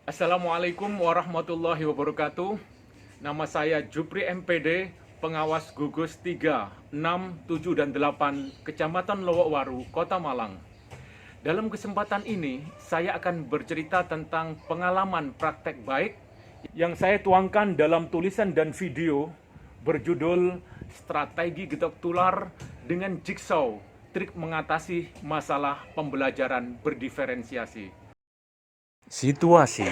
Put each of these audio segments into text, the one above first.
Assalamualaikum warahmatullahi wabarakatuh. Nama saya Jupri MPD, pengawas gugus 3, 6, 7, dan 8, Kecamatan Lowokwaru, Kota Malang. Dalam kesempatan ini, saya akan bercerita tentang pengalaman praktek baik yang saya tuangkan dalam tulisan dan video berjudul Strategi Getok Tular dengan Jigsaw, Trik Mengatasi Masalah Pembelajaran Berdiferensiasi. Situasi.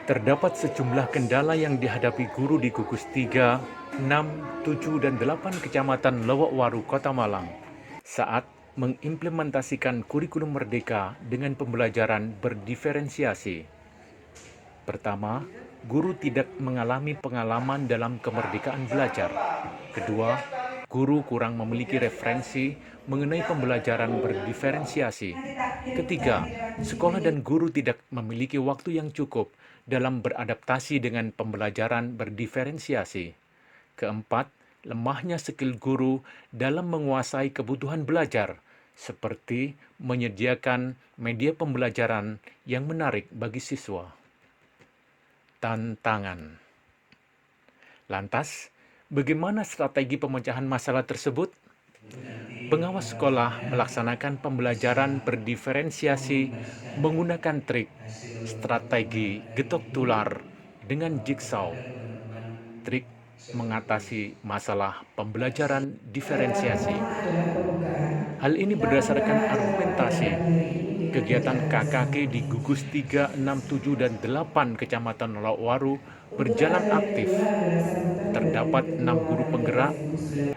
Terdapat sejumlah kendala yang dihadapi guru di gugus 3, 6, 7, dan 8 Kecamatan Lowokwaru, Kota Malang saat mengimplementasikan kurikulum merdeka dengan pembelajaran berdiferensiasi. Pertama, guru tidak mengalami pengalaman dalam kemerdekaan belajar. Kedua, guru kurang memiliki referensi mengenai pembelajaran berdiferensiasi. Ketiga, sekolah dan guru tidak memiliki waktu yang cukup dalam beradaptasi dengan pembelajaran berdiferensiasi. Keempat, lemahnya skill guru dalam menguasai kebutuhan belajar, seperti menyediakan media pembelajaran yang menarik bagi siswa. Tantangan. Lantas, bagaimana strategi pemecahan masalah tersebut? Pengawas sekolah melaksanakan pembelajaran berdiferensiasi menggunakan trik strategi getok tular dengan jigsaw. Trik mengatasi masalah pembelajaran diferensiasi. Hal ini berdasarkan argumentasi kegiatan KKK di gugus 3, 6, 7, dan 8 Kecamatan Lowokwaru berjalan aktif. Terdapat 6 guru penggerak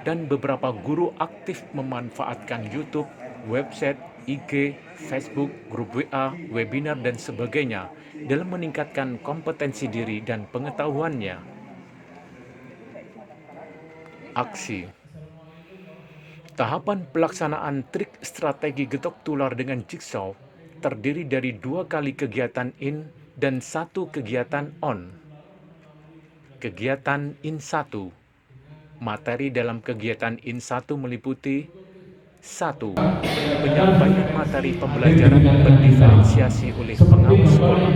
dan beberapa guru aktif memanfaatkan YouTube, website, IG, Facebook, grup WA, webinar, dan sebagainya dalam meningkatkan kompetensi diri dan pengetahuannya. Aksi. Tahapan pelaksanaan trik strategi getok tular dengan jigsaw terdiri dari 2 kali kegiatan in dan 1 kegiatan on. Kegiatan in 1. Materi dalam kegiatan in 1 meliputi 1. Penyampaian materi pembelajaran berdiferensiasi oleh pengawas sekolah.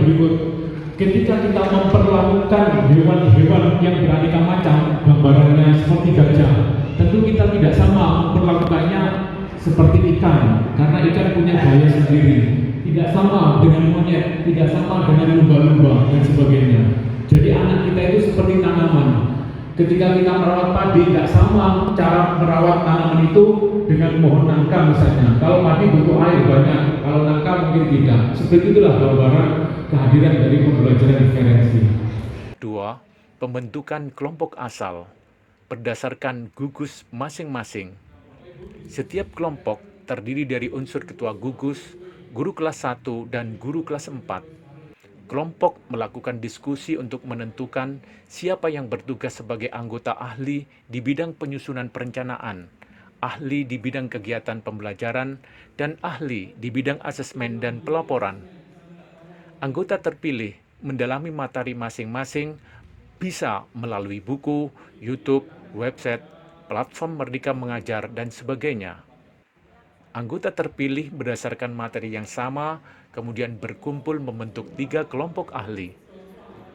Ketika kita memperlakukan hewan-hewan yang beraneka macam, gambarannya seperti gajah, tentu kita tidak sama memperlakukannya seperti ikan, karena ikan punya gaya sendiri. Tidak sama dengan monyet, tidak sama dengan lumba-lumba dan sebagainya. Jadi anak kita itu seperti tanaman. Ketika kita merawat padi, tidak sama cara merawat tanaman itu dengan pohon nangka misalnya. Kalau padi butuh air banyak, kalau nangka mungkin tidak. Seperti itulah gambaran kehadiran dari pembelajaran diferensi. 2. Pembentukan kelompok asal berdasarkan gugus masing-masing. Setiap kelompok terdiri dari unsur ketua gugus, guru kelas 1, dan guru kelas 4. Kelompok melakukan diskusi untuk menentukan siapa yang bertugas sebagai anggota ahli di bidang penyusunan perencanaan, ahli di bidang kegiatan pembelajaran, dan ahli di bidang asesmen dan pelaporan. Anggota terpilih mendalami materi masing-masing bisa melalui buku, YouTube, website, platform Merdeka Mengajar, dan sebagainya. Anggota terpilih berdasarkan materi yang sama, kemudian berkumpul membentuk 3 kelompok ahli.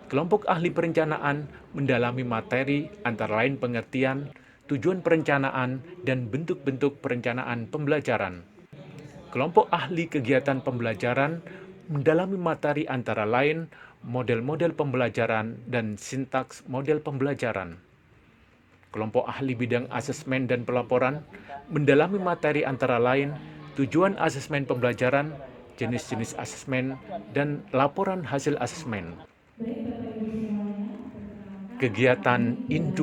Kelompok ahli perencanaan mendalami materi antara lain pengertian, tujuan perencanaan, dan bentuk-bentuk perencanaan pembelajaran. Kelompok ahli kegiatan pembelajaran mendalami materi antara lain model-model pembelajaran dan sintaks model pembelajaran. Kelompok ahli bidang asesmen dan pelaporan mendalami materi antara lain tujuan asesmen pembelajaran, jenis-jenis asesmen, dan laporan hasil asesmen. Kegiatan IN2.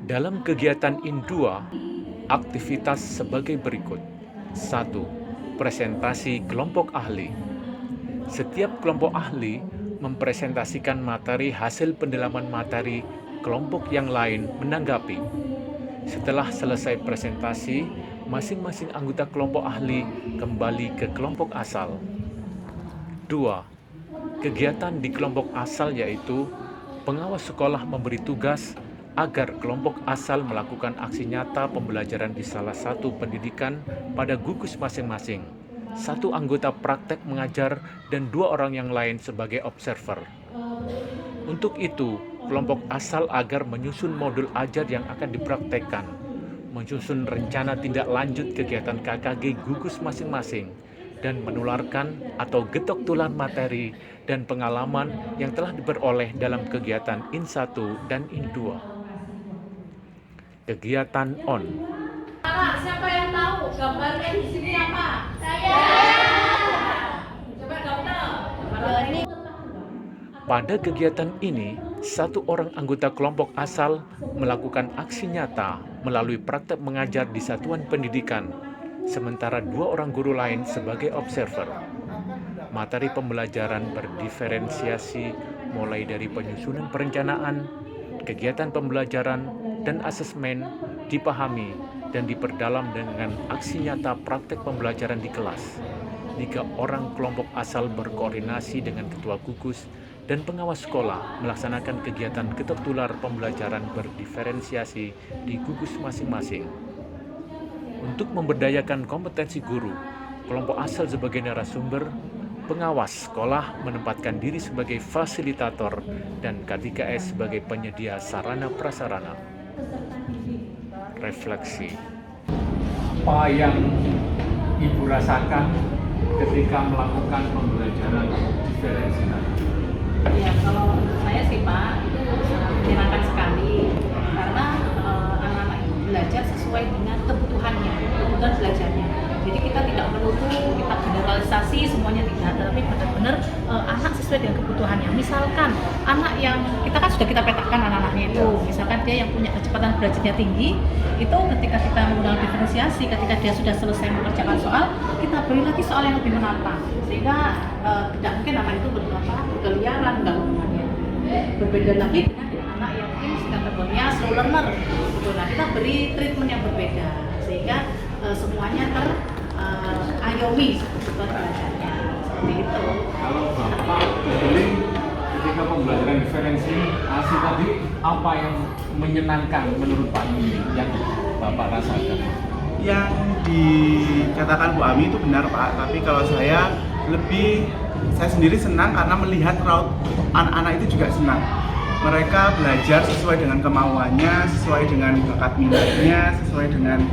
Dalam kegiatan IN2, aktivitas sebagai berikut. 1. Presentasi kelompok ahli. Setiap kelompok ahli mempresentasikan materi hasil pendalaman materi kelompok yang lain menanggapi. Setelah selesai presentasi, masing-masing anggota kelompok ahli kembali ke kelompok asal. 2. Kegiatan di kelompok asal yaitu pengawas sekolah memberi tugas agar kelompok asal melakukan aksi nyata pembelajaran di salah satu pendidikan pada gugus masing-masing. 1 anggota praktek mengajar, dan 2 orang yang lain sebagai observer. Untuk itu, kelompok asal agar menyusun modul ajar yang akan dipraktekkan, menyusun rencana tindak lanjut kegiatan KKG gugus masing-masing, dan menularkan atau getok tular materi dan pengalaman yang telah diperoleh dalam kegiatan IN1 dan IN2. Kegiatan ON. Siapa yang tahu gambarnya di sini apa? Saya. Coba dokter. Pada kegiatan ini, 1 orang anggota kelompok asal melakukan aksi nyata melalui praktek mengajar di satuan pendidikan, sementara 2 orang guru lain sebagai observer. Materi pembelajaran berdiferensiasi mulai dari penyusunan perencanaan, kegiatan pembelajaran, dan asesmen dipahami dan diperdalam dengan aksi nyata praktek pembelajaran di kelas. 3 orang kelompok asal berkoordinasi dengan ketua gugus dan pengawas sekolah melaksanakan kegiatan getok tular pembelajaran berdiferensiasi di gugus masing-masing. Untuk memberdayakan kompetensi guru, kelompok asal sebagai narasumber, pengawas sekolah menempatkan diri sebagai fasilitator, dan K3S sebagai penyedia sarana prasarana. Refleksi. Apa yang Ibu rasakan ketika melakukan pembelajaran diferensiasi? Ya, kalau menurut saya sih Pak, itu sangat menyenangkan sekali karena anak-anak itu belajar sesuai dengan kebutuhan belajarnya. Jadi kita tidak menutup, kita generalisasi semuanya tidak, tapi benar-benar anak sesuai dengan kebutuhannya. Misalkan anak yang sudah kita petakan anak-anaknya itu, misalkan dia yang punya kecepatan belajarnya tinggi, itu ketika kita menggunakan diferensiasi, ketika dia sudah selesai mengerjakan soal, kita beri lagi soal yang lebih menantang, sehingga tidak mungkin anak itu berkeliaran gangguannya. Berbeda lagi dengan anak yang mungkin kategorinya slow learner, gitu. Nah, kita beri treatment yang berbeda sehingga semuanya terayomi belajarnya, seperti itu. Kalau Bapak sendiri ketika pembelajaran diferensiasi tadi, apa yang menyenangkan menurut Pak Yuni yang Bapak rasakan? Yang dikatakan Bu Ami itu benar Pak, tapi kalau saya sendiri senang karena melihat raut anak-anak itu juga senang. Mereka belajar sesuai dengan kemauannya, sesuai dengan bakat minatnya, sesuai dengan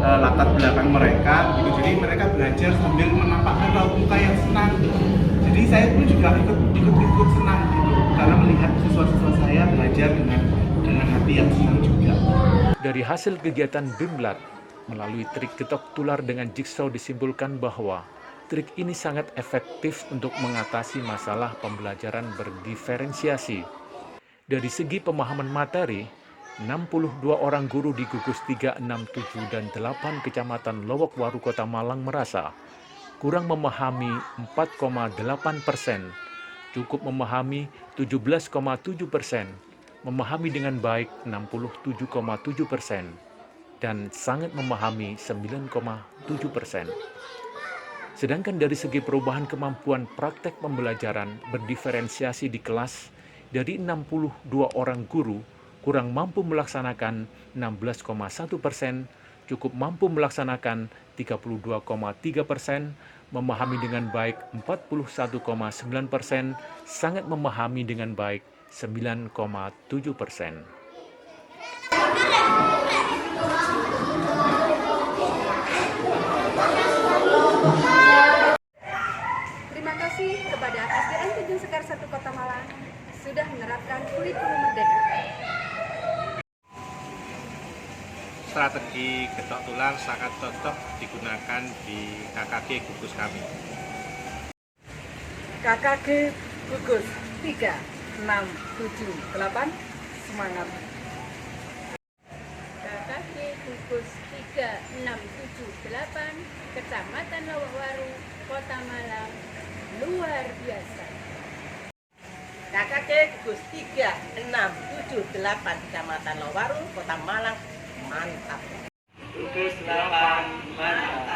latar belakang mereka, gitu. Jadi mereka belajar sambil menampakkan raut muka yang senang. Jadi saya pun juga ikut senang gitu, karena melihat siswa-siswa saya belajar dengan hati yang senang juga. Dari hasil kegiatan Bimblat, melalui trik getok tular dengan jigsaw disimpulkan bahwa trik ini sangat efektif untuk mengatasi masalah pembelajaran berdiferensiasi. Dari segi pemahaman materi, 62 orang guru di gugus 3, 6, 7, dan 8 Kecamatan Lowokwaru, Kota Malang merasa kurang memahami 4,8%, cukup memahami 17,7%, memahami dengan baik 67,7%, dan sangat memahami 9,7%. Sedangkan dari segi perubahan kemampuan praktek pembelajaran berdiferensiasi di kelas, dari 62 orang guru, kurang mampu melaksanakan 16,1%, cukup mampu melaksanakan 32,3%, memahami dengan baik 41,9%, sangat memahami dengan baik 9,7%. Terima kasih kepada SDN Tanjung Sekar 1 Kota Malang sudah menerapkan kurikulum merdeka. Strategi getok tular sangat cocok digunakan di KKG gugus kami. KKG gugus 3, 6, 7, 8, semangat. KKG gugus 3, 6, 7, 8, Kecamatan Lowokwaru, Kota Malang, luar biasa. KKG gugus 3, 6, 7, 8 Kecamatan Lowokwaru, Kota Malang, mantap. Gugus 8, mantap.